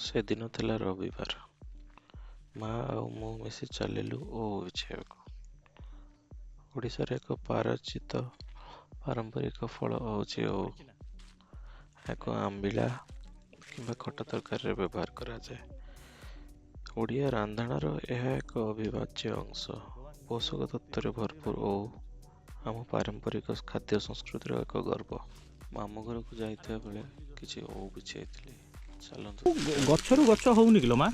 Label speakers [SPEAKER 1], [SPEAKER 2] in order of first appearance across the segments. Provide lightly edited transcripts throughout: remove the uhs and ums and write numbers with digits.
[SPEAKER 1] से दिन थिला रविवार। माँ आउ मु मिसी चलिलु ओउ बिछाइबाकु। ओडिशार एक परिचित पारंपरिक फल होउछि ओउ। याको आंबिला किंबा खट्टा तरकारी व्यवहार करा जाए। ओडिया रांधणार यह एक अविभाज्य अंश। पोषक तत्व भरपूर ओउ आम पारंपरिक खाद्य संस्कृतिर एक गर्व। मामू घर को जाइता बेले किछि ओउ बिछाइथिले। चलंतु
[SPEAKER 2] गछरु गछ होउनी किलो मा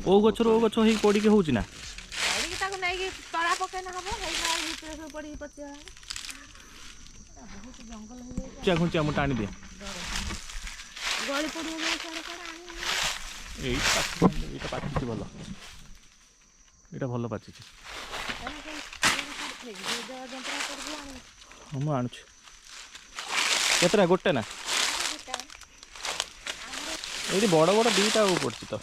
[SPEAKER 2] ओ गछरु ओ गछ हेई पड़ी के होउची ना
[SPEAKER 3] पड़ी के ताको नै के तळा पके ना हबो हेई गाल भितर से पड़ी पचिया बहुत जंगल हो जाय
[SPEAKER 2] चा खुंचा म टाणी दे
[SPEAKER 3] गली पड़ी हो जाय सारे सारे आनी
[SPEAKER 2] एटा पाची भलो एटा भलो पाची हम आणछु केतरा गोटे ना ये बड़ बड़ दीटा पड़ी तो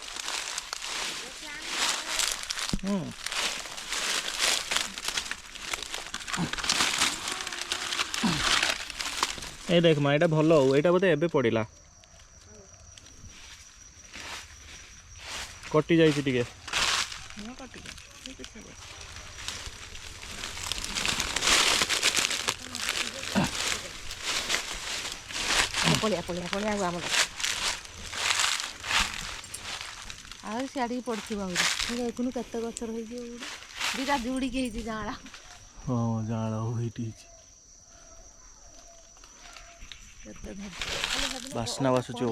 [SPEAKER 2] ए देख माँ यहाँ भल हो यहाँ बोधे एबे पड़ा कटि जाइए टिके
[SPEAKER 3] पलिया पलिया पलिया आम आगे सियाड़ी पड़ती देखुन केत गचर दीटा जुड़िकी जाड़ा
[SPEAKER 2] हाँ जाड़ा बासना बासुची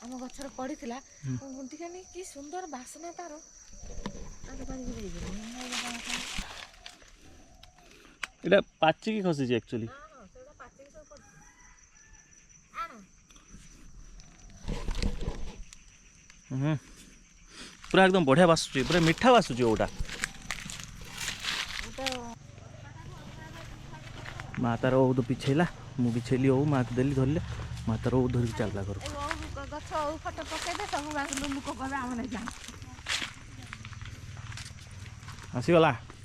[SPEAKER 3] आम गचर पड़ी कि सुंदर बासना तार
[SPEAKER 2] एटा पाची की खसी एक्चुअली पूरा एकदम बढ़िया बासुची पूरा मीठा बासुची ओटा माँ तार औ बिछेला मु बिछेली औ माँ को देली धरले माँ तार औ धरिक चलला घर आसीगला